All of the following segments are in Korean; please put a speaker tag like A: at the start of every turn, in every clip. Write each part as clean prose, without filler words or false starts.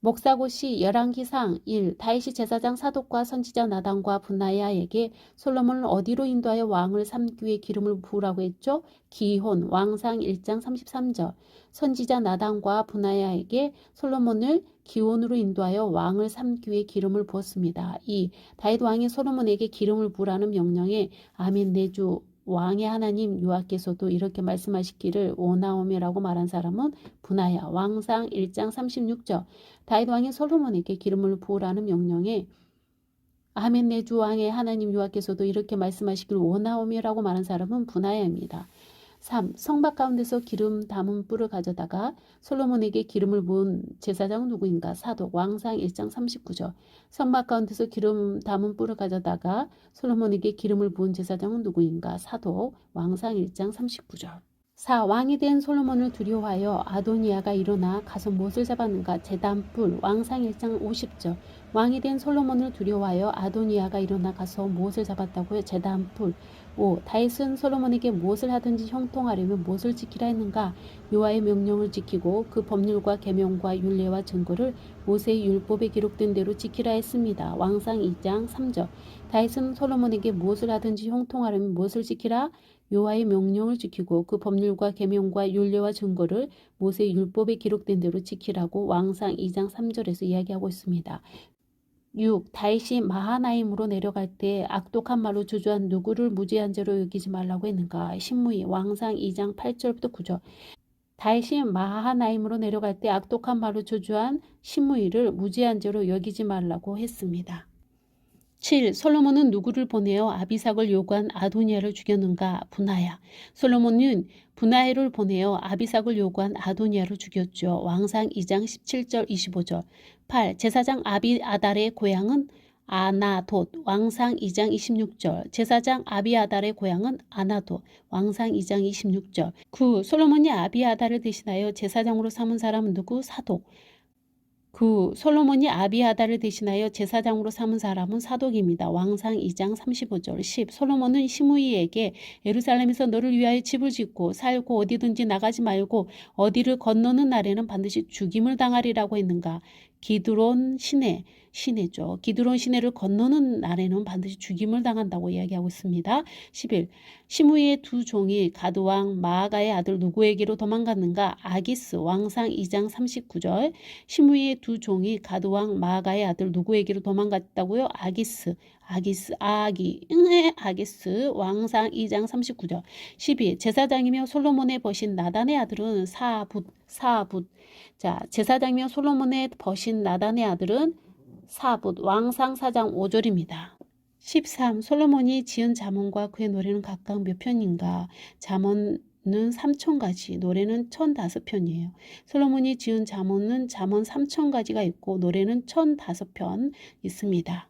A: 목사고시 열왕기상 1. 다윗이 제사장 사독과 선지자 나단과 분하야에게 솔로몬을 어디로 인도하여 왕을 삼기 위해 기름을 부으라고 했죠? 기혼 왕상 1장 33절. 선지자 나단과 분하야에게 솔로몬을 기혼으로 인도하여 왕을 삼기 위해 기름을 부었습니다. 2. 다윗 왕이 솔로몬에게 기름을 부으라는 명령에 아멘 내주 왕의 하나님 여호와께서도 이렇게 말씀하시기를 오나오메라고 말한 사람은 분하야 왕상 1장 36절. 다윗 왕이 솔로몬에게 기름을 부으라는 명령에 아멘 내 주 왕의 하나님 여호와께서도 이렇게 말씀하시기를 오나오메라고 말한 사람은 분하야입니다. 3. 성막 가운데서 기름 담은 뿔을 가져다가 솔로몬에게 기름을 부은 제사장은 누구인가? 사독 왕상 1장 39절. 성막 가운데서 기름 담은 뿔을 가져다가 솔로몬에게 기름을 부은 제사장은 누구인가? 사독 왕상 1장 39절. 4. 왕이 된 솔로몬을 두려워하여 아도니아가 일어나 가서 무엇을 잡았는가? 제단뿔 왕상 1장 50절. 왕이 된 솔로몬을 두려워하여 아도니아가 일어나 가서 무엇을 잡았다고요? 제단뿔. 5. 다윗은 솔로몬에게 무엇을 하든지 형통하려면 무엇을 지키라 했는가? 여호와의 명령을 지키고 그 법률과 계명과 율례와 증거를 모세의 율법에 기록된 대로 지키라 했습니다. 왕상 2장 3절. 다윗은 솔로몬에게 무엇을 하든지 형통하려면 무엇을 지키라? 여호와의 명령을 지키고 그 법률과 계명과 율례와 증거를 모세의 율법에 기록된 대로 지키라고 왕상 2장 3절에서 이야기하고 있습니다. 6. 다윗이 마하나임으로 내려갈 때 악독한 말로 주저한 누구를 무죄한 죄로 여기지 말라고 했는가? 신무이 왕상 2장 8절부터 9절. 다윗이 마하나임으로 내려갈 때 악독한 말로 주저한 신무이를 무죄한 죄로 여기지 말라고 했습니다. 7. 솔로몬은 누구를 보내어 아비삭을 요구한 아도니아를 죽였는가? 분하야. 솔로몬은 분하야를 보내어 아비삭을 요구한 아도니아를 죽였죠. 왕상 2장 17절 25절. 8. 제사장 아비아달의 고향은 아나돗 왕상 2장 26절. 제사장 아비아달의 고향은 아나돗 왕상 2장 26절. 9. 솔로몬이 아비아달을 대신하여 제사장으로 삼은 사람은 누구? 사독. 9. 솔로몬이 아비아달을 대신하여 제사장으로 삼은 사람은 사독입니다. 왕상 2장 35절. 10. 솔로몬은 시므이에게 예루살렘에서 너를 위하여 집을 짓고 살고 어디든지 나가지 말고 어디를 건너는 날에는 반드시 죽임을 당하리라고 했는가? 기드론 시내죠. 기드론 시내를 건너는 날에는 반드시 죽임을 당한다고 이야기하고 있습니다. 11. 시므이의 두 종이 가드왕 마아가의 아들 누구에게로 도망갔는가? 아기스 왕상 2장 39절. 시므이의 두 종이 가드왕 마아가의 아들 누구에게로 도망갔다고요? 아기스 왕상 2장 39절. 12. 제사장이며 솔로몬의 버신 나단의 아들은 사붓. 자, 제사장이며 솔로몬의 버신 나단의 아들은 사붓 왕상 4장 5절입니다. 13. 솔로몬이 지은 잠언과 그의 노래는 각각 몇 편인가? 잠언은 3,000가지, 노래는 1,005편이에요. 솔로몬이 지은 잠언은 잠언 3,000가지가 있고 노래는 1,005편 있습니다.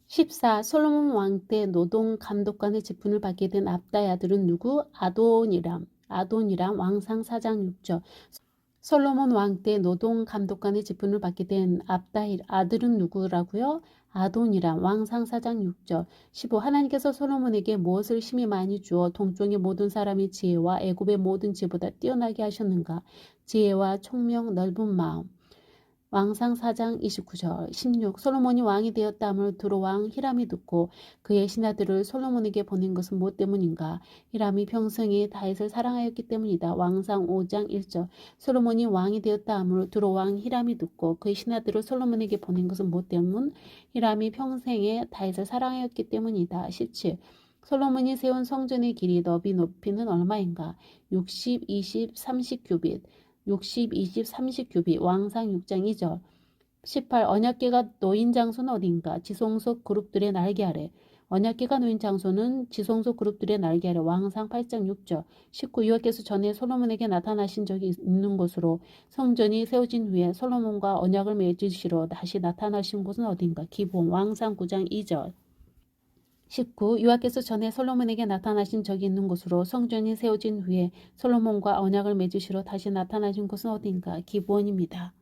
A: 14. 솔로몬 왕 때 노동 감독관의 직분을 받게 된 압다의 아들은 누구? 아도니람 왕상 4장 6절. 솔로몬 왕 때 노동 감독관의 직분을 받게 된 압다의 아들은 누구라고요? 아도니람 왕상 4장 6절. 15. 하나님께서 솔로몬에게 무엇을 심히 많이 주어 동쪽의 모든 사람의 지혜와 애굽의 모든 지혜보다 뛰어나게 하셨는가? 지혜와 총명 넓은 마음. 왕상 4장 29절. 16. 솔로몬이 왕이 되었다함을 두로 왕 히람이 듣고 그의 신하들을 솔로몬에게 보낸 것은 무엇 때문인가? 히람이 평생에 다윗을 사랑하였기 때문이다. 왕상 5장 1절. 솔로몬이 왕이 되었다함을 두로 왕 히람이 듣고 그의 신하들을 솔로몬에게 보낸 것은 무엇 때문? 히람이 평생에 다윗을 사랑하였기 때문이다. 17. 솔로몬이 세운 성전의 길이 너비 높이는 얼마인가? 60, 20, 30 규빗. 60, 20, 30 규빗 왕상 6장 2절. 18. 언약궤가 놓인 장소는 어디인가? 지성소 그룹들의 날개 아래. 언약궤가 놓인 장소는 지성소 그룹들의 날개 아래. 왕상 8장 6절. 19. 여호와께서 전에 솔로몬에게 나타나신 적이 있는 곳으로 성전이 세워진 후에 솔로몬과 언약을 맺으시러 다시 나타나신 곳은 어디인가? 기본 왕상 9장 2절. 19. 여호와께서 전에 솔로몬에게 나타나신 적이 있는 곳으로 성전이 세워진 후에 솔로몬과 언약을 맺으시러 다시 나타나신 곳은 어디인가? 기브온입니다.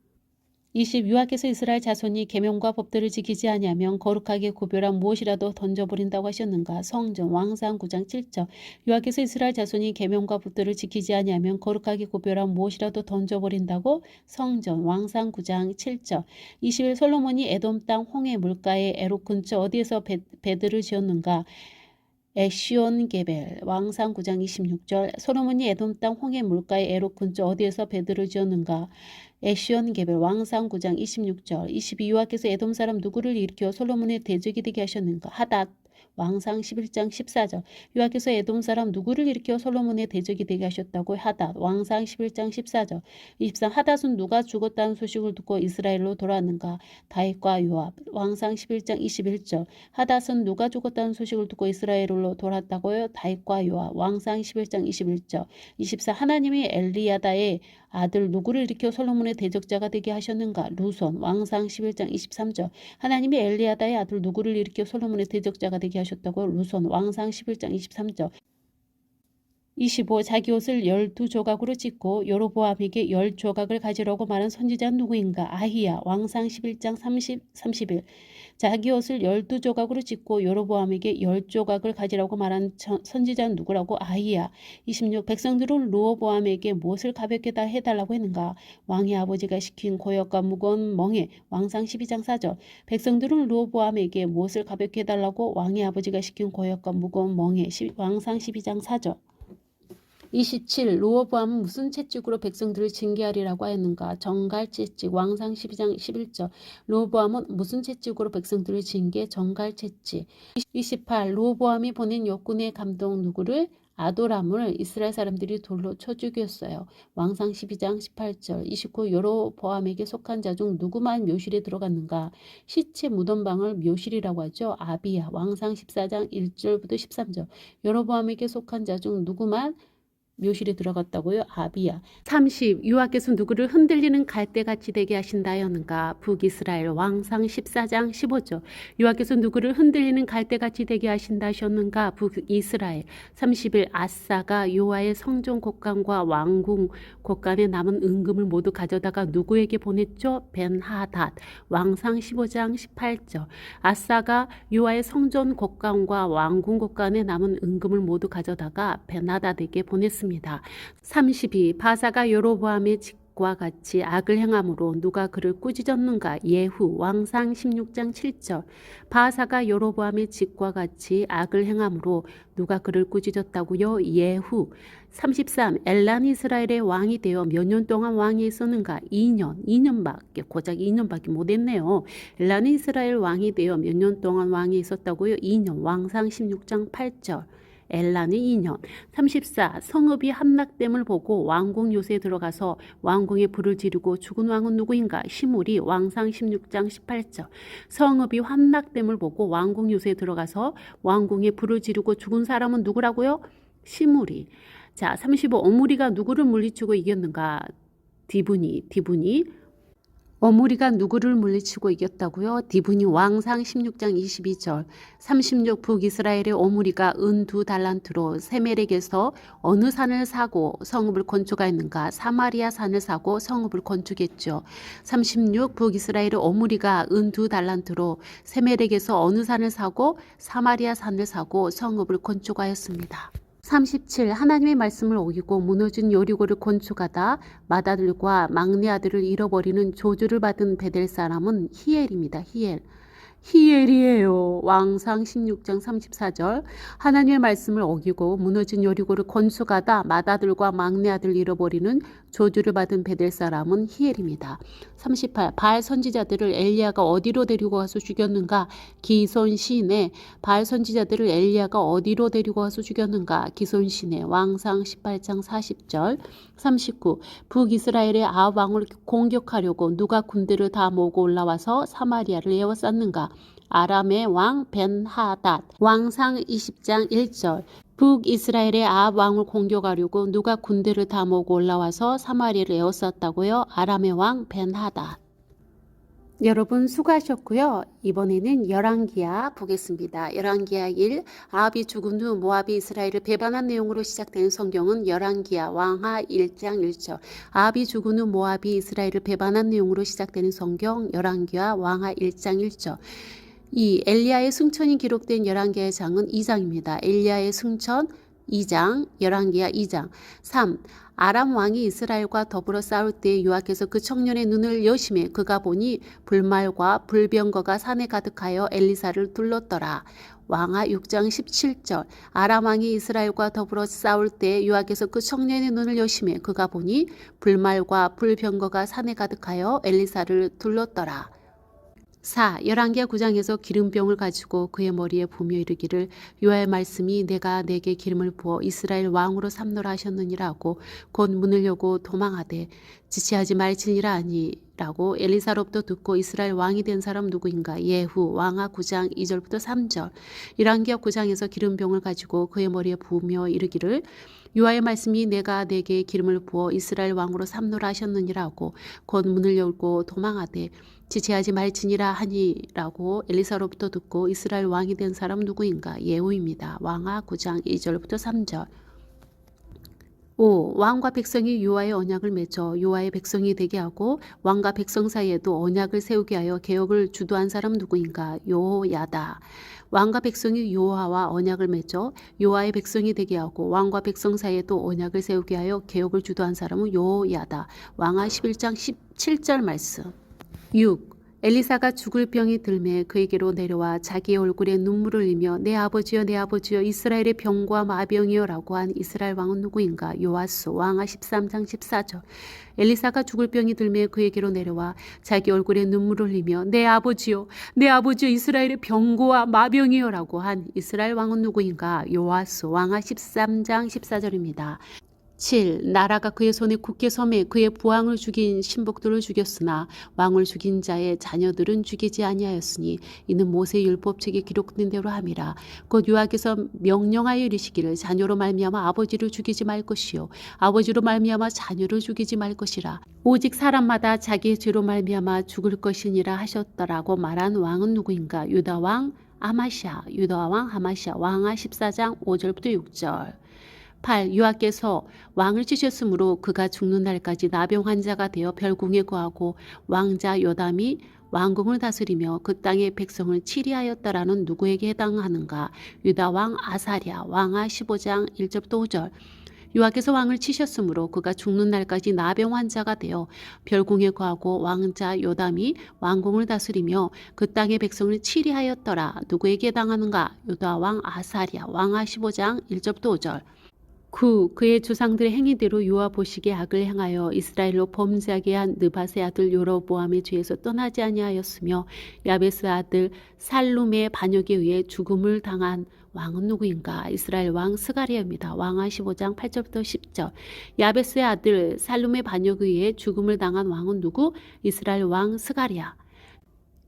A: 20. 여호와께서 이스라엘 자손이 계명과 법들을 지키지 아니하면 거룩하게 구별한 무엇이라도 던져버린다고 하셨는가. 성전 왕상 9장 7절. 여호와께서 이스라엘 자손이 계명과 법들을 지키지 아니하면 거룩하게 구별한 무엇이라도 던져버린다고. 성전 왕상 9장 7절. 21. 솔로몬이 에돔 땅 홍해 물가에 에롯 근처 어디에서 배들을 지었는가. 에시온게벨 왕상 9장 26절. 솔로몬이 에돔 땅 홍해 물가에 에롯 근처 어디에서 배들을 지었는가. 에시온게벨 왕상 9장 26절. 22. 여호와께서 에돔 사람 누구를 일으켜 솔로몬의 대적이 되게 하셨는가. 하닷 왕상 11장 14절. 여호와께서 에돔 사람 누구를 일으켜 솔로몬의 대적이 되게 하셨다고. 하닷 왕상 11장 14절. 23. 하닷은 누가 죽었다는 소식을 듣고 이스라엘로 돌아왔는가. 다윗과 요압 왕상 11장 21절. 하닷은 누가 죽었다는 소식을 듣고 이스라엘로 돌아왔다고요. 다윗과 요압 왕상 11장 21절. 24. 하나님이 엘리야다의 아들 누구를 일으켜 솔로몬의 대적자가 되게 하셨는가. 루손 왕상 11장 23절. 하나님이 엘리야다의 아들 누구를 일으켜 솔로몬의 대적자가 되게 하셨다고. 루손 왕상 11장 23절. 25. 자기 옷을 12조각으로 찢고 여로보암에게 10조각을 가지라고 말한 선지자는 누구인가. 아히야 왕상 11장 31. 자기 옷을 12조각으로 찢고 여로보암에게 10조각을 가지라고 말한 선지자는 누구라고. 아히야. 26. 백성들은 르호보암에게 무엇을 가볍게 다 해달라고 했는가. 왕의 아버지가 시킨 고역과 무거운 멍에 왕상 12장 4절. 백성들은 르호보암에게 무엇을 가볍게 해달라고. 왕의 아버지가 시킨 고역과 무거운 멍에 왕상 12장 4절. 27. 르호보암은 무슨 채찍으로 백성들을 징계하리라고 하였는가. 정갈채찍 왕상 12장 11절. 르호보암은 무슨 채찍으로 백성들을 징계. 정갈채찍. 28. 르호보암이 보낸 역군의 감독 누구를. 아도람을 이스라엘 사람들이 돌로 쳐 죽였어요. 왕상 12장 18절. 29. 여로보암에게 속한 자 중 누구만 묘실에 들어갔는가. 시체 무덤방을 묘실이라고 하죠. 아비야 왕상 14장 1절부터 13절. 여로보암에게 속한 자 중 누구만 묘실에 들어갔다고요. 아비야. 30. 여호와께서 누구를 흔들리는 갈대같이 되게 하신다였는가. 북이스라엘 왕상 14장 15절. 여호와께서 누구를 흔들리는 갈대같이 되게 하신다 하셨는가. 북이스라엘. 31. 아사가 여호와의 성전 곳간과 왕궁 곳간에 남은 은금을 모두 가져다가 누구에게 보냈죠. 벤하닷 왕상 15장 18절. 아사가 여호와의 성전 곳간과 왕궁 곳간에 남은 은금을 모두 가져다가 벤하닷에게 보냈습니다. 32. 바사가 여로보암의 직과 같이 악을 행함으로 누가 그를 꾸짖었는가. 예후 왕상 16장 7절. 바사가 여로보암의 직과 같이 악을 행함으로 누가 그를 꾸짖었다고요. 예후. 33. 엘란이 이스라엘의 왕이 되어 몇 년 동안 왕이 있었는가. 2년밖에 고작 2년밖에 못했네요. 엘란이 이스라엘 왕이 되어 몇 년 동안 왕이 있었다고요. 2년 왕상 16장 8절. 엘란이 2년. 34. 성읍이 함락됨을 보고 왕궁 요새에 들어가서 왕궁에 불을 지르고 죽은 왕은 누구인가. 시므리 왕상 16장 18절. 성읍이 함락됨을 보고 왕궁 요새에 들어가서 왕궁에 불을 지르고 죽은 사람은 누구라고요. 시므리. 자, 35. 오므리가 누구를 물리치고 이겼는가. 디브니. 오므리가 누구를 물리치고 이겼다고요? 디브니 왕상 16장 22절. 36. 북이스라엘의 오므리가 은 2달란트로 세멜에게서 어느 산을 사고 성읍을 건축하였는가. 사마리아 산을 사고 성읍을 건축했죠. 36. 북이스라엘의 오므리가 은 2달란트로 세멜에게서 어느 산을 사고 사마리아 산을 사고 성읍을 건축하였습니다. 37. 하나님의 말씀을 어기고 무너진 여리고를 건축하다 맏아들과 막내 아들을 잃어버리는 저주를 받은 베델 사람은 히엘입니다. 히엘이에요. 왕상 16장 34절. 하나님의 말씀을 어기고 무너진 여리고를 건축하다 맏아들과 막내 아들을 잃어버리는 저주를 받은 베델 사람은 히엘입니다. 38. 바알 선지자들을 엘리야가 어디로 데리고 가서 죽였는가. 기손 시내. 바알 선지자들을 엘리야가 어디로 데리고 가서 죽였는가. 기손 시내. 왕상 18장 40절. 39. 북이스라엘의 아합 왕을 공격하려고 누가 군대를 다 모으고 올라와서 사마리아를 에워쌌는가. 아람의 왕 벤하닷. 왕상 20장 1절. 북이스라엘의 아합 왕을 공격하려고 누가 군대를 다 모으고 올라와서 사마리아를 에워쌌다고요. 아람의 왕 벤하닷. 여러분 수고하셨고요. 이번에는 열왕기하 보겠습니다. 열왕기하 1. 아합이 죽은 후 모압이 이스라엘을 배반한 내용으로 시작되는 성경은 열왕기하 왕하 1장 1절. 아합이 죽은 후 모압이 이스라엘을 배반한 내용으로 시작되는 성경 열왕기하 왕하 1장 1절. 2. 엘리야의 승천이 기록된 열왕기하의 장은 2장입니다. 엘리야의 승천 2장, 열왕기하 2장. 3. 아람 왕이 이스라엘과 더불어 싸울 때 여호와께서 그 청년의 눈을 여심해 그가 보니 불말과 불병거가 산에 가득하여 엘리사를 둘렀더라. 왕하 6장 17절. 아람 왕이 이스라엘과 더불어 싸울 때 여호와께서 그 청년의 눈을 여심해 그가 보니 불말과 불병거가 산에 가득하여 엘리사를 둘렀더라. 4. 열왕기하 9장에서 기름병을 가지고 그의 머리에 부며 이르기를 여호와의 말씀이 내가 내게 기름을 부어 이스라엘 왕으로 삼노라 하셨느니라 하고 곧 문을 여고 도망하되 지체하지 말지니라 하니라고 엘리사로부터 듣고 이스라엘 왕이 된 사람 누구인가. 예후. 왕하 9장 2절부터 3절. 열왕기하 9장에서 기름병을 가지고 그의 머리에 부으며 이르기를 여호와의 말씀이 내가 내게 기름을 부어 이스라엘 왕으로 삼노라 하셨느니라 하고 곧 문을 열고 도망하되 지체하지 말지니라 하니라고 엘리사로부터 듣고 이스라엘 왕이 된 사람 누구인가. 예후입니다. 왕하 9장 2절부터 3절. 5. 왕과 백성이 여호와의 언약을 맺어 여호와의 백성이 되게 하고 왕과 백성 사이에도 언약을 세우게 하여 개혁을 주도한 사람 누구인가. 여호야다. 왕과 백성이 여호와와 언약을 맺어 여호와의 백성이 되게 하고 왕과 백성 사이에도 언약을 세우게 하여 개혁을 주도한 사람은 여호야다. 왕하 11장 17절 말씀. 6. 엘리사가 죽을 병이 들매 그에게로 내려와 자기의 얼굴에 눈물을 흘리며 내 아버지여 내 아버지여 이스라엘의 병과 마병이여 라고 한 이스라엘 왕은 누구인가. 요아스. 왕하 13장 14절. 엘리사가 죽을 병이 들매 그에게로 내려와 자기 얼굴에 눈물을 흘리며 내 아버지여 이스라엘의 병고와 마병이여 라고 한 이스라엘 왕은 누구인가. 요아스. 왕하 13장 14절입니다. 7. 나라가 그의 손에 굳게 섬에 그의 부왕을 죽인 신복들을 죽였으나 왕을 죽인 자의 자녀들은 죽이지 아니하였으니 이는 모세의 율법책에 기록된 대로 함이라. 곧 여호와께서 명령하여 이르시기를 자녀로 말미암아 아버지를 죽이지 말 것이요 아버지로 말미암아 자녀를 죽이지 말 것이라. 오직 사람마다 자기의 죄로 말미암아 죽을 것이니라 하셨더라고 말한 왕은 누구인가. 유다왕 아마시아. 유다왕 아마시아. 왕하 14장 5절부터 6절. 8. 여호와께서 왕을 치셨으므로 그가 죽는 날까지 나병 환자가 되어 별궁에 거하고 왕자 요담이 왕궁을 다스리며 그 땅의 백성을 치리하였다라는 누구에게 해당하는가. 유다왕 아사랴. 왕하 15장 1절부터 5절. 여호와께서 왕을 치셨으므로 그가 죽는 날까지 나병 환자가 되어 별궁에 거하고 왕자 요담이 왕궁을 다스리며 그 땅의 백성을 치리하였더라. 누구에게 해당하는가. 유다왕 아사랴. 왕하 15장 1절부터 5절. 9. 그의 조상들의 행위대로 여호와 보시기에 악을 행하여 이스라엘로 범죄하게 한 느밧의 아들 여로보암의 죄에서 떠나지 아니하였으며 야베스의 아들 살룸의 반역에 의해 죽음을 당한 왕은 누구인가. 이스라엘 왕 스가랴입니다. 왕하 15장 8절부터 10절. 야베스의 아들 살룸의 반역에 의해 죽음을 당한 왕은 누구. 이스라엘 왕 스가랴.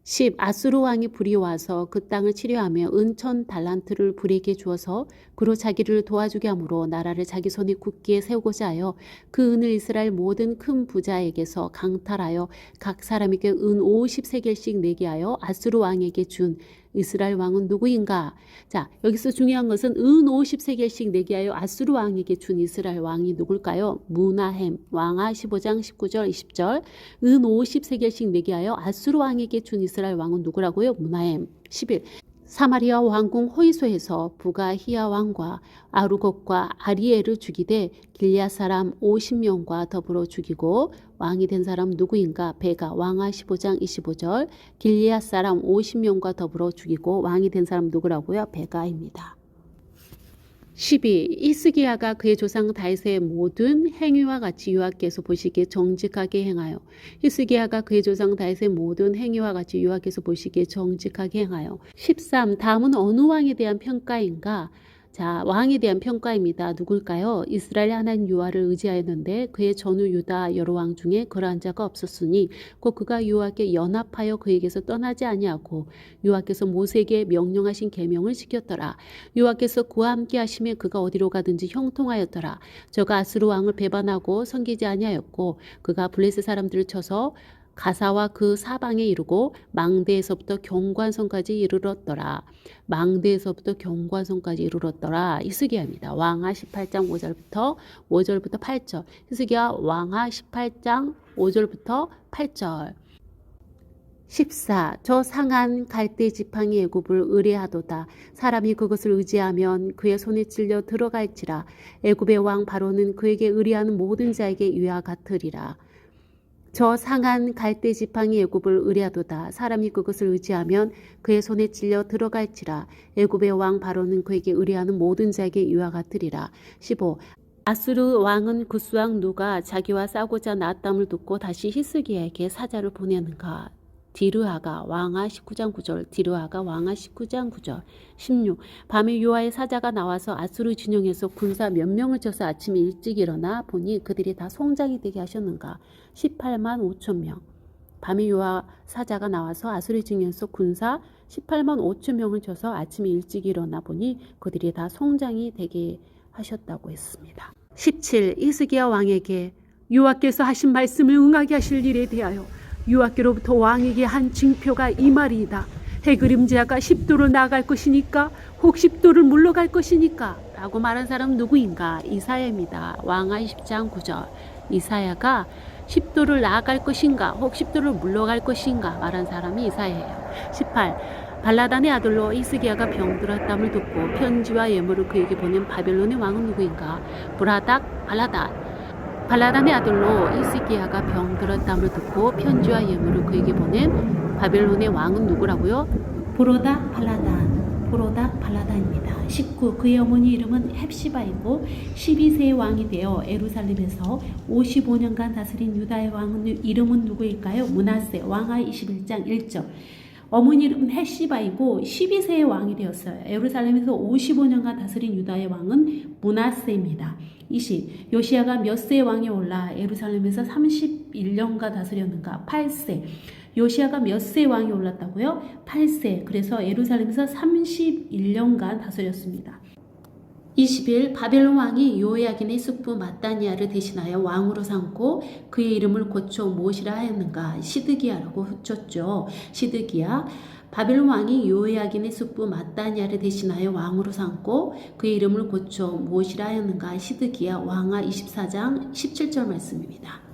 A: 10. 아수르 왕이 불이 와서 그 땅을 치료하며 은천 달란트를 불에게 주어서 그로 자기를 도와주게 하므로 나라를 자기 손에 굳게 세우고자 하여 그 은을 이스라엘 모든 큰 부자에게서 강탈하여 각 사람에게 은 50세겔씩 내게 하여 아수르 왕에게 준 이스라엘 왕은 누구인가. 자, 여기서 중요한 것은 은 50세겔씩 내게 하여 아수르 왕에게 준 이스라엘 왕이 누굴까요? 무나헴. 왕하 15장 19절 20절. 은 50세겔씩 내게 하여 아수르 왕에게 준 이스라엘 왕은 누구라고요? 무나헴. 11. 사마리아 왕궁 호이소에서 부가 히야 왕과 아루곡과 아리엘을 죽이되 길리앗 사람 50명과 더불어 죽이고 왕이 된 사람 누구인가. 베가. 왕하 15장 25절. 길리앗 사람 50명과 더불어 죽이고 왕이 된 사람 누구라고요? 베가입니다. 12. 히스기야가 그의 조상 다윗의 모든 행위와 같이 여호와께서 보시기에 정직하게 행하여. 히스기야가 그의 조상 다윗의 모든 행위와 같이 여호와께서 보시기에 정직하게 행하여. 13. 다음은 어느 왕에 대한 평가인가. 자, 왕에 대한 평가입니다. 누굴까요? 이스라엘 하나님 여호와를 의지하였는데 그의 전후 유다 여러 왕 중에 그러한 자가 없었으니 곧 그가 여호와께 연합하여 그에게서 떠나지 아니하고 여호와께서 모세에게 명령하신 계명을 지켰더라. 여호와께서 그와 함께 하심에 그가 어디로 가든지 형통하였더라. 저가 아스루 왕을 배반하고 섬기지 아니하였고 그가 블레셋 사람들을 쳐서 가사와 그 사방에 이르고 망대에서부터 경관선까지 이르렀더라. 망대에서부터 경관선까지 이르렀더라. 히스기야입니다. 왕하 18장 5절부터 8절. 히스기야 왕하 18장 5절부터 8절. 14. 저 상한 갈대 지팡이 애굽을 의뢰하도다. 사람이 그것을 의지하면 그의 손에 찔려 들어갈지라. 애굽의 왕 바로는 그에게 의뢰하는 모든 자에게 이와 같으리라. 저 상한 갈대 지팡이 애굽을 의뢰하도다. 사람이 그것을 의지하면 그의 손에 찔려 들어갈지라. 애굽의 왕 바로는 그에게 의뢰하는 모든 자에게 이와 같으리라. 15. 아수르 왕은 구스 왕 누가 자기와 싸우고자 나왔담을 듣고 다시 히스기야에게 사자를 보내는가. 디르하가 왕하 19장 9절. 디르하가 왕하 19장 9절. 16. 밤에 요아의 사자가 나와서 아수르 진영에서 군사 몇 명을 쳐서 아침에 일찍 일어나 보니 그들이 다 송장이 되게 하셨는가. 18만 5천 명. 밤에 요아 사자가 나와서 아수르 진영에서 군사 18만 5천 명을 쳐서 아침에 일찍 일어나 보니 그들이 다 송장이 되게 하셨다고 했습니다. 17. 히스기야 왕에게 여호와께서 하신 말씀을 응하게 하실 일에 대하여 여호와께로부터 왕에게 한 징표가 이 말이다. 해그림자가 10도로 나아갈 것이니까 혹 10도를 물러갈 것이니까 라고 말한 사람은 누구인가? 이사야입니다. 왕하 20장 9절. 이사야가 10도를 나아갈 것인가 혹 10도를 물러갈 것인가 말한 사람이 이사야예요. 18. 발라단의 아들로 히스기야가 병들었담을 듣고 편지와 예물을 그에게 보낸 바벨론의 왕은 누구인가? 브라닥 발라단. 발라단의 아들로 히스기야가 병들었담을 듣고 편지와 예물을 그에게 보낸 바벨론의 왕은 누구라고요? 브로닥 발라단. 브로닥 발라단입니다. 19. 그의 어머니 이름은 헵시바이고 12세의 왕이 되어 예루살렘에서 55년간 다스린 유다의 왕은 이름은 누구일까요? 므낫세. 왕하 21장 1절. 어머니 이름은 헵시바이고 12세의 왕이 되었어요. 예루살렘에서 55년간 다스린 유다의 왕은 므낫세입니다. 20. 요시야가 몇 세의 왕이 올라 예루살렘에서 31년간 다스렸는가? 8세. 요시야가 몇 세의 왕이 올랐다고요? 8세. 그래서 예루살렘에서 31년간 다스렸습니다. 20일 바벨론 왕이 요야긴의 숙부 마따니아를 대신하여 왕으로 삼고 그의 이름을 고쳐 무엇이라 하였는가? 시드기야라고 붙였죠. 시드기야. 바벨론 왕이 요야긴의 숙부 마따니아를 대신하여 왕으로 삼고 그의 이름을 고쳐 무엇이라 하였는가? 시드기야. 왕하 24장 17절 말씀입니다.